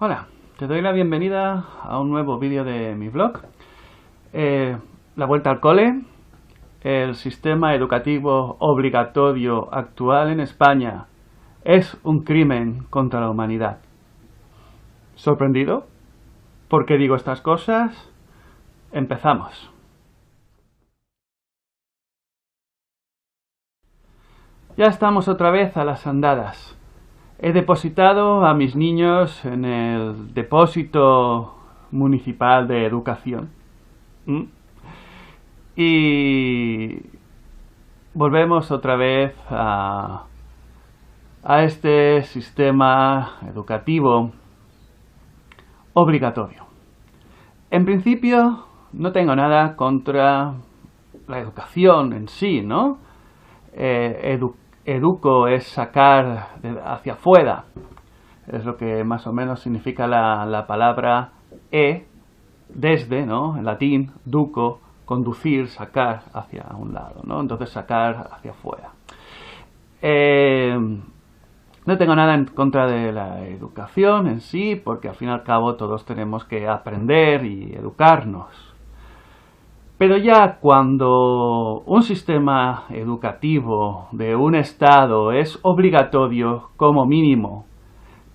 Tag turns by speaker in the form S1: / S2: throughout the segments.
S1: Hola, te doy la bienvenida a un nuevo vídeo de mi blog. La vuelta al cole, el sistema educativo obligatorio actual en España es un crimen contra la humanidad. ¿Sorprendido? ¿Por qué digo estas cosas? Empezamos. Ya estamos otra vez a las andadas. He depositado a mis niños en el depósito municipal de educación. Y volvemos otra vez a este sistema educativo obligatorio. En principio no tengo nada contra la educación en sí, ¿no? Educo es sacar hacia afuera, es lo que más o menos significa la palabra desde, ¿no? En latín, duco, conducir, sacar hacia un lado, ¿no? Entonces sacar hacia afuera. No tengo nada en contra de la educación en sí, porque al fin y al cabo todos tenemos que aprender y educarnos. Pero ya cuando un sistema educativo de un estado es obligatorio como mínimo,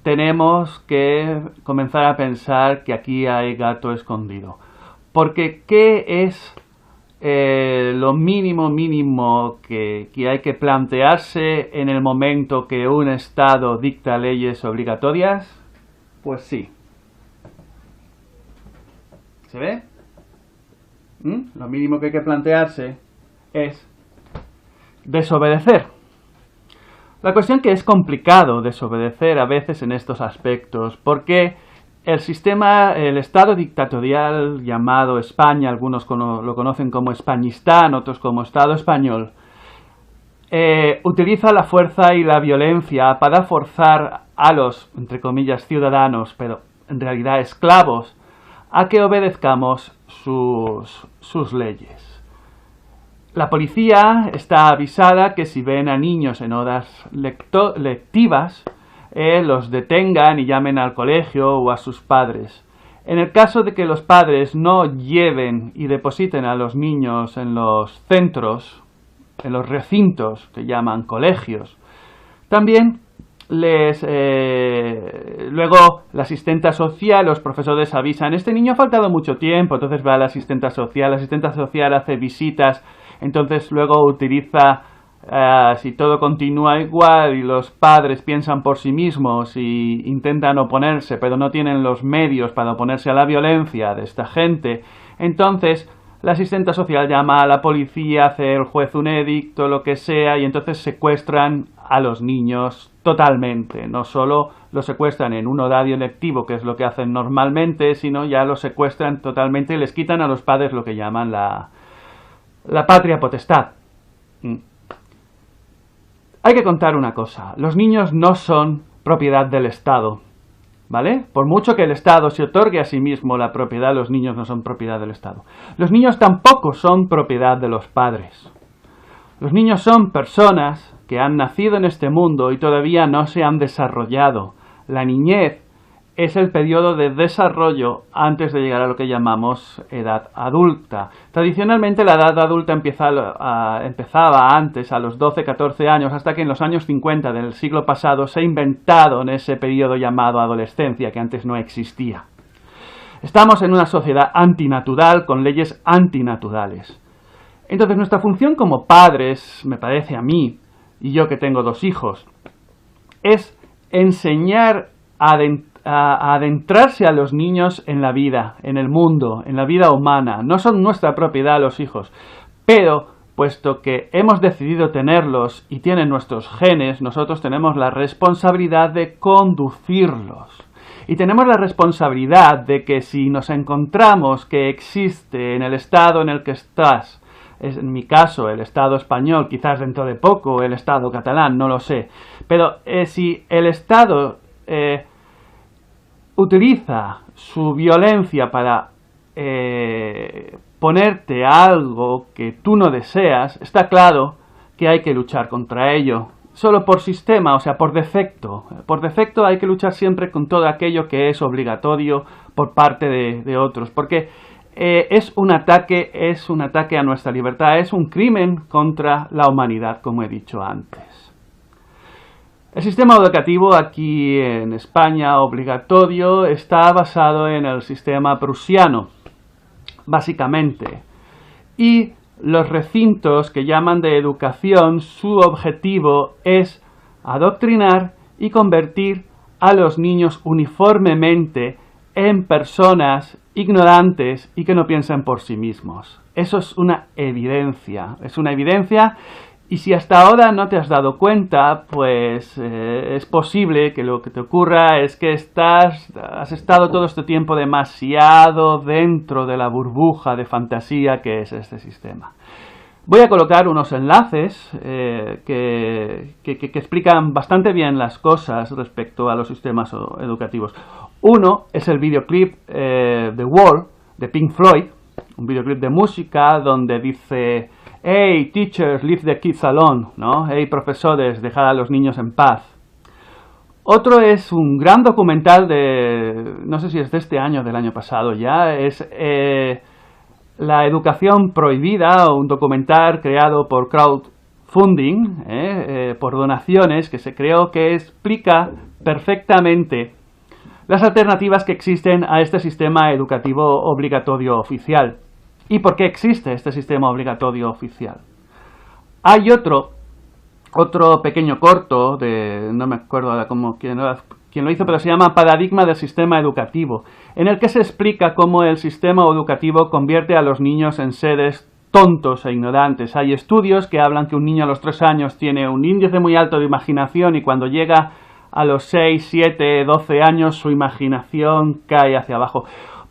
S1: tenemos que comenzar a pensar que aquí hay gato escondido. Porque ¿qué es lo mínimo que hay que plantearse en el momento que un estado dicta leyes obligatorias? Pues sí. ¿Se ve? Lo mínimo que hay que plantearse es desobedecer. La cuestión es que es complicado desobedecer a veces en estos aspectos, porque el estado dictatorial llamado España, algunos lo conocen como Españistán, otros como Estado español, utiliza la fuerza y la violencia para forzar a los, entre comillas, ciudadanos, pero en realidad esclavos, a que obedezcamos sus leyes. La policía está avisada que si ven a niños en horas lectivas, los detengan y llamen al colegio o a sus padres. En el caso de que los padres no lleven y depositen a los niños en los centros, en los recintos que llaman colegios, también luego la asistenta social, los profesores avisan, este niño ha faltado mucho tiempo, entonces va la asistenta social hace visitas, entonces luego utiliza, si todo continúa igual y los padres piensan por sí mismos y intentan oponerse, pero no tienen los medios para oponerse a la violencia de esta gente, entonces la asistenta social llama a la policía, hace el juez un edicto, lo que sea, y entonces secuestran a los niños totalmente. No solo los secuestran en un horario lectivo, que es lo que hacen normalmente, sino ya los secuestran totalmente y les quitan a los padres lo que llaman la patria potestad. Hay que contar una cosa, los niños no son propiedad del Estado, ¿vale? Por mucho que el Estado se otorgue a sí mismo la propiedad, los niños no son propiedad del Estado. Los niños tampoco son propiedad de los padres. Los niños son personas que han nacido en este mundo y todavía no se han desarrollado. La niñez es el periodo de desarrollo antes de llegar a lo que llamamos edad adulta. Tradicionalmente la edad adulta empezaba antes, a los 12-14 años, hasta que en los años 50 del siglo pasado se ha inventado en ese periodo llamado adolescencia, que antes no existía. Estamos en una sociedad antinatural, con leyes antinaturales. Entonces nuestra función como padres, me parece a mí, y yo que tengo 2 hijos, es enseñar a adentrarse a los niños en la vida, en el mundo, en la vida humana. No son nuestra propiedad los hijos, pero puesto que hemos decidido tenerlos y tienen nuestros genes, nosotros tenemos la responsabilidad de conducirlos. Y tenemos la responsabilidad de que si nos encontramos que existe en el estado en el que estás, en mi caso el Estado español, quizás dentro de poco el Estado catalán, no lo sé, pero si el Estado utiliza su violencia para ponerte algo que tú no deseas, está claro que hay que luchar contra ello. solo por sistema, o sea, por defecto. Por defecto hay que luchar siempre con todo aquello que es obligatorio por parte de otros, porque es un ataque a nuestra libertad, es un crimen contra la humanidad, como he dicho antes. El sistema educativo aquí en España, obligatorio, está basado en el sistema prusiano, básicamente. Y los recintos que llaman de educación, su objetivo es adoctrinar y convertir a los niños uniformemente en personas ignorantes y que no piensan por sí mismos. Eso es una evidencia, y si hasta ahora no te has dado cuenta, pues es posible que lo que te ocurra es que has estado todo este tiempo demasiado dentro de la burbuja de fantasía que es este sistema. Voy a colocar unos enlaces que explican bastante bien las cosas respecto a los sistemas educativos. Uno es el videoclip The Wall de Pink Floyd, un videoclip de música donde dice: "Hey, teachers, leave the kids alone", ¿no? "Hey, profesores, dejad a los niños en paz". Otro es un gran documental no sé si es de este año o del año pasado ya, es La educación prohibida, un documental creado por crowdfunding, por donaciones, que se creó, que explica perfectamente las alternativas que existen a este sistema educativo obligatorio oficial. ¿Y por qué existe este sistema obligatorio oficial? Hay otro pequeño corto, no me acuerdo ahora quién lo hizo, pero se llama Paradigma del sistema educativo, en el que se explica cómo el sistema educativo convierte a los niños en seres tontos e ignorantes. Hay estudios que hablan que un niño a los 3 años tiene un índice muy alto de imaginación y cuando llega a los 6, 7, 12 años su imaginación cae hacia abajo.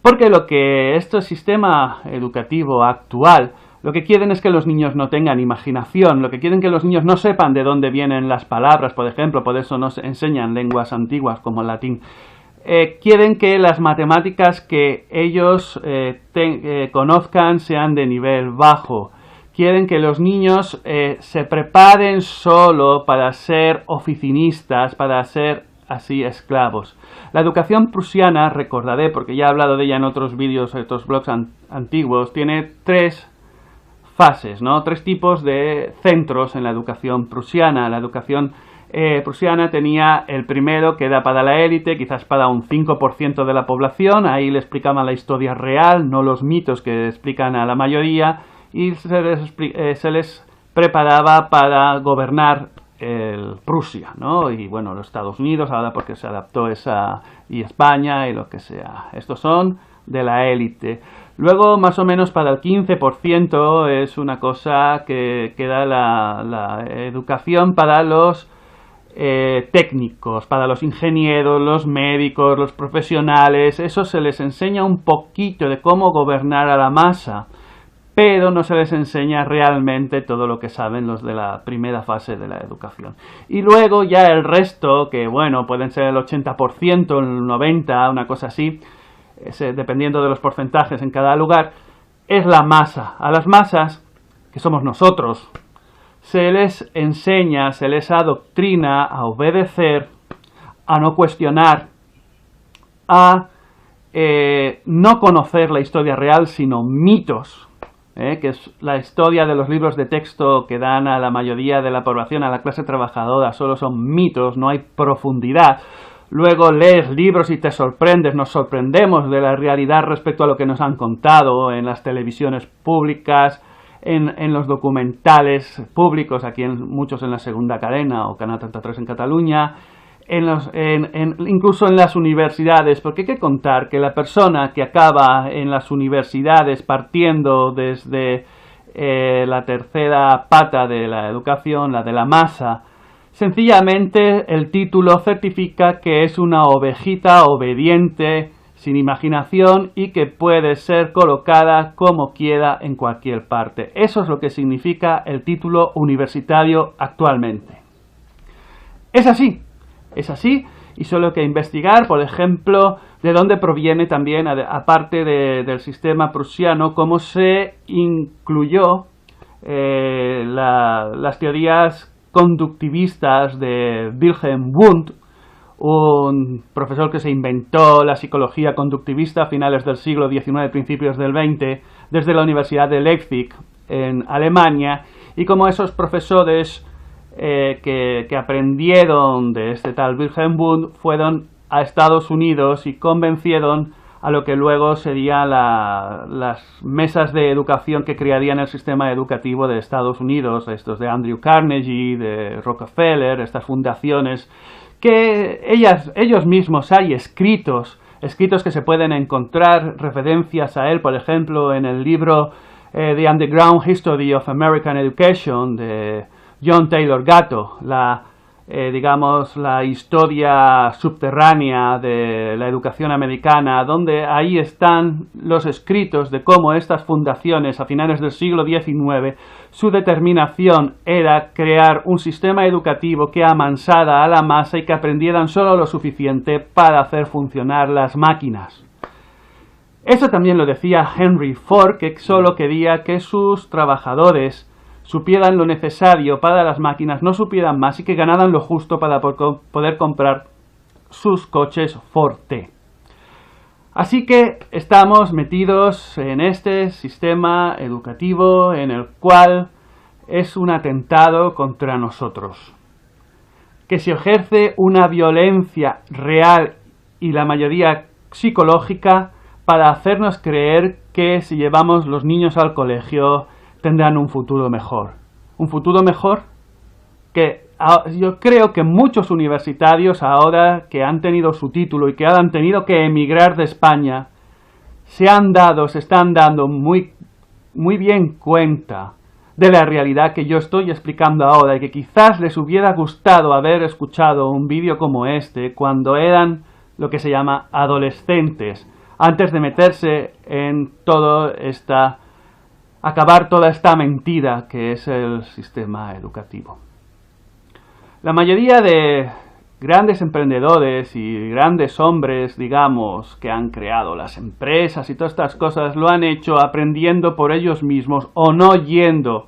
S1: Porque lo que este sistema educativo actual, lo que quieren es que los niños no tengan imaginación, lo que quieren que los niños no sepan de dónde vienen las palabras, por ejemplo, por eso nos enseñan lenguas antiguas como el latín. Quieren que las matemáticas que ellos conozcan sean de nivel bajo. Quieren que los niños se preparen solo para ser oficinistas, para ser así esclavos. La educación prusiana, recordaré, porque ya he hablado de ella en otros vídeos, en otros blogs antiguos, tiene 3 fases, ¿no? 3 tipos de centros en la educación prusiana. La educación prusiana tenía el primero, que era para la élite, quizás para un 5% de la población. Ahí le explicaban la historia real, no los mitos que explican a la mayoría, y se les preparaba para gobernar Prusia, ¿no? Y bueno, los Estados Unidos, ahora porque se adaptó y España y lo que sea. Estos son de la élite. Luego, más o menos para el 15% es una cosa que da la educación para los técnicos, para los ingenieros, los médicos, los profesionales. Eso se les enseña un poquito de cómo gobernar a la masa, pero no se les enseña realmente todo lo que saben los de la primera fase de la educación. Y luego ya el resto, que bueno, pueden ser el 80%, el 90%, una cosa así, dependiendo de los porcentajes en cada lugar, es la masa. A las masas, que somos nosotros, se les enseña, se les adoctrina a obedecer, a no cuestionar, a no conocer la historia real, sino mitos, que es la historia de los libros de texto que dan a la mayoría de la población, a la clase trabajadora, solo son mitos, no hay profundidad. Luego lees libros y te sorprendes, nos sorprendemos de la realidad respecto a lo que nos han contado en las televisiones públicas, en los documentales públicos, aquí muchos en la segunda cadena o Canal 33 en Cataluña, incluso en las universidades, porque hay que contar que la persona que acaba en las universidades partiendo desde la tercera pata de la educación, la de la masa, sencillamente el título certifica que es una ovejita obediente, sin imaginación y que puede ser colocada como quiera en cualquier parte. Eso es lo que significa el título universitario actualmente. Es así, y solo hay que investigar, por ejemplo, de dónde proviene también, aparte del sistema prusiano, cómo se incluyó las teorías conductivistas de Wilhelm Wundt, un profesor que se inventó la psicología conductivista a finales del siglo XIX, principios del XX, desde la Universidad de Leipzig, en Alemania, y como esos profesores que aprendieron de este tal Wilhelm Wundt fueron a Estados Unidos y convencieron a lo que luego serían las mesas de educación que crearían el sistema educativo de Estados Unidos, estos de Andrew Carnegie, de Rockefeller, estas fundaciones, que ellos mismos hay escritos que se pueden encontrar, referencias a él, por ejemplo, en el libro The Underground History of American Education, de John Taylor Gatto, la historia subterránea de la educación americana, donde ahí están los escritos de cómo estas fundaciones a finales del siglo XIX, su determinación era crear un sistema educativo que amansara a la masa y que aprendieran solo lo suficiente para hacer funcionar las máquinas. Eso también lo decía Henry Ford, que solo quería que sus trabajadores supieran lo necesario para las máquinas, no supieran más y que ganaran lo justo para poder comprar sus coches Ford T. Así que estamos metidos en este sistema educativo en el cual es un atentado contra nosotros, que se ejerce una violencia real y la mayoría psicológica para hacernos creer que si llevamos los niños al colegio tendrán un futuro mejor. Un futuro mejor que yo creo que muchos universitarios ahora que han tenido su título y que han tenido que emigrar de España se están dando muy bien cuenta de la realidad que yo estoy explicando ahora y que quizás les hubiera gustado haber escuchado un vídeo como este cuando eran lo que se llama adolescentes, antes de meterse en acabar toda esta mentira que es el sistema educativo. La mayoría de grandes emprendedores y grandes hombres, digamos, que han creado las empresas y todas estas cosas, lo han hecho aprendiendo por ellos mismos o no yendo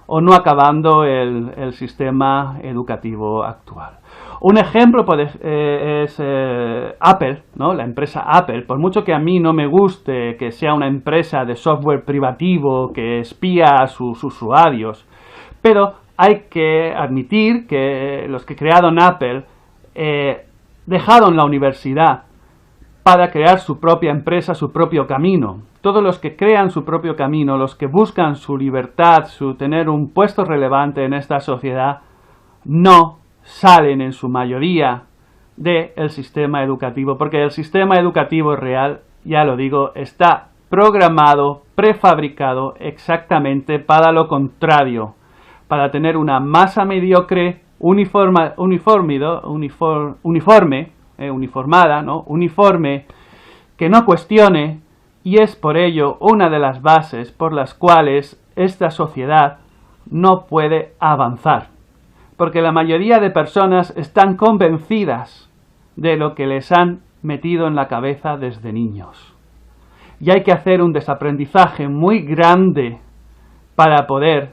S1: o no acabando el sistema educativo actual. Un ejemplo es Apple, ¿no? La empresa Apple. Por mucho que a mí no me guste que sea una empresa de software privativo que espía a sus usuarios, pero hay que admitir que los que crearon Apple dejaron la universidad para crear su propia empresa, su propio camino. Todos los que crean su propio camino, los que buscan su libertad, su tener un puesto relevante en esta sociedad, no salen en su mayoría del sistema educativo, porque el sistema educativo real, ya lo digo, está programado, prefabricado exactamente para lo contrario, para tener una masa mediocre, uniforme, que no cuestione, y es por ello una de las bases por las cuales esta sociedad no puede avanzar. Porque la mayoría de personas están convencidas de lo que les han metido en la cabeza desde niños. Y hay que hacer un desaprendizaje muy grande para poder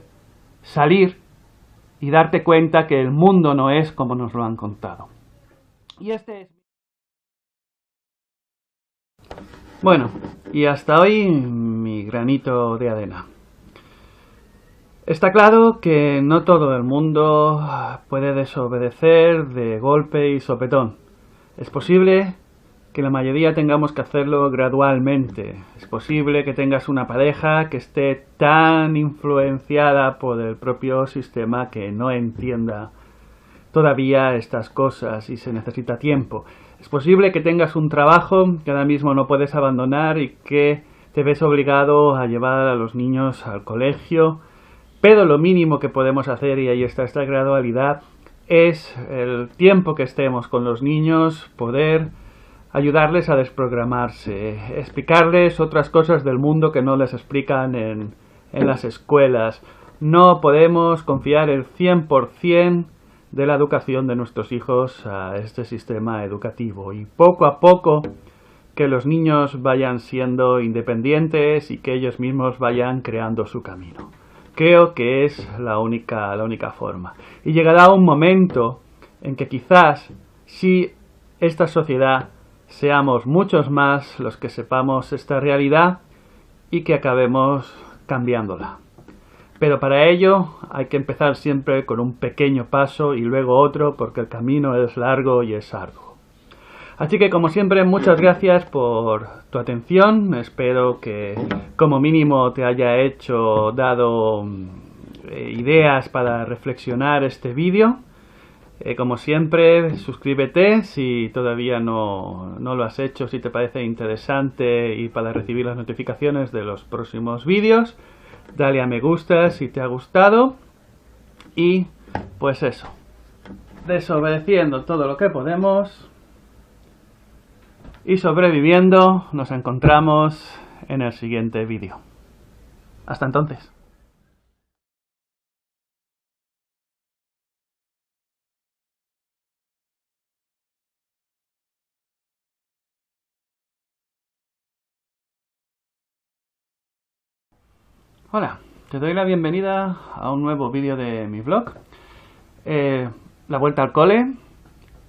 S1: salir y darte cuenta que el mundo no es como nos lo han contado. Bueno, y hasta hoy mi granito de arena. Está claro que no todo el mundo puede desobedecer de golpe y sopetón. Es posible que la mayoría tengamos que hacerlo gradualmente. Es posible que tengas una pareja que esté tan influenciada por el propio sistema que no entienda todavía estas cosas y se necesita tiempo. Es posible que tengas un trabajo que ahora mismo no puedes abandonar y que te ves obligado a llevar a los niños al colegio, pero lo mínimo que podemos hacer, y ahí está esta gradualidad, es el tiempo que estemos con los niños, poder ayudarles a desprogramarse, explicarles otras cosas del mundo que no les explican en las escuelas. No podemos confiar el 100% de la educación de nuestros hijos a este sistema educativo, y poco a poco que los niños vayan siendo independientes y que ellos mismos vayan creando su camino. Creo que es la única forma. Y llegará un momento en que quizás, si esta sociedad seamos muchos más los que sepamos esta realidad y que acabemos cambiándola. Pero para ello hay que empezar siempre con un pequeño paso y luego otro, porque el camino es largo y es arduo. Así que, como siempre, muchas gracias por tu atención. Espero que como mínimo te haya dado ideas para reflexionar este vídeo. Como siempre, suscríbete si todavía no lo has hecho, si te parece interesante, y para recibir las notificaciones de los próximos vídeos. Dale a me gusta si te ha gustado. Y pues eso, desobedeciendo todo lo que podemos y sobreviviendo, nos encontramos en el siguiente vídeo. Hasta entonces. Hola, te doy la bienvenida a un nuevo vídeo de mi blog. La vuelta al cole,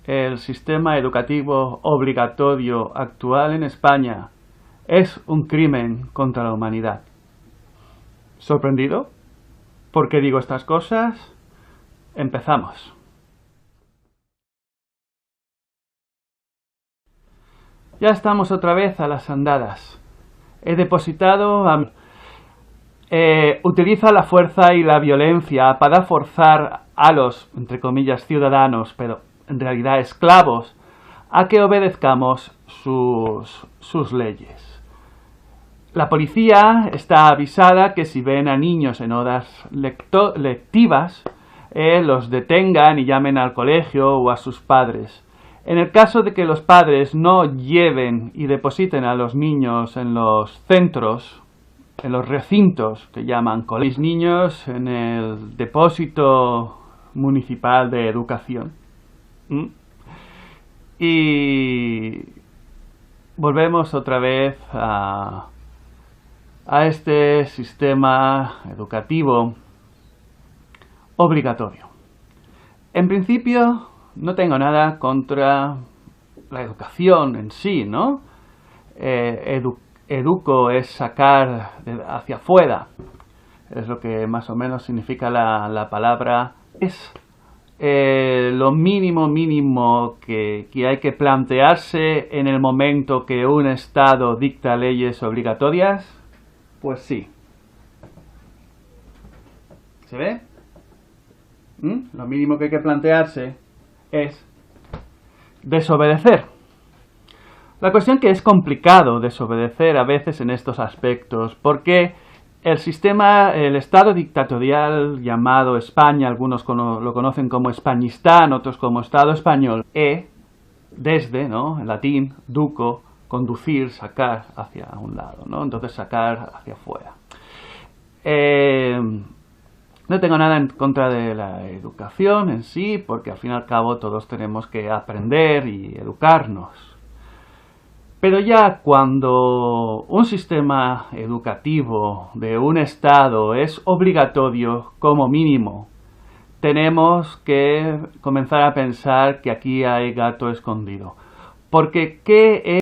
S1: el sistema educativo obligatorio actual en España es un crimen contra la humanidad. ¿Sorprendido? ¿Por qué digo estas cosas? Empezamos. Ya estamos otra vez a las andadas. He depositado utiliza la fuerza y la violencia para forzar a los, entre comillas, ciudadanos, pero en realidad esclavos, a que obedezcamos sus leyes. La policía está avisada que si ven a niños en horas lectivas, los detengan y llamen al colegio o a sus padres. En el caso de que los padres no lleven y depositen a los niños en los centros, en los recintos que llaman colegios, niños en el depósito municipal de educación. Y volvemos otra vez a este sistema educativo obligatorio. En principio no tengo nada contra la educación en sí, ¿no? Educo es sacar hacia afuera, es lo que más o menos significa la palabra. Es lo mínimo que hay que plantearse en el momento que un Estado dicta leyes obligatorias. Pues sí. ¿Se ve? Lo mínimo que hay que plantearse es desobedecer. La cuestión que es complicado desobedecer a veces en estos aspectos, porque el Estado dictatorial llamado España, algunos lo conocen como Españistán, otros como Estado español, desde, ¿no?, en latín, duco, conducir, sacar hacia un lado, ¿no? Entonces sacar hacia afuera. No tengo nada en contra de la educación en sí, porque al fin y al cabo todos tenemos que aprender y educarnos. Pero ya cuando un sistema educativo de un Estado es obligatorio como mínimo, tenemos que comenzar a pensar que aquí hay gato escondido. Porque ¿qué es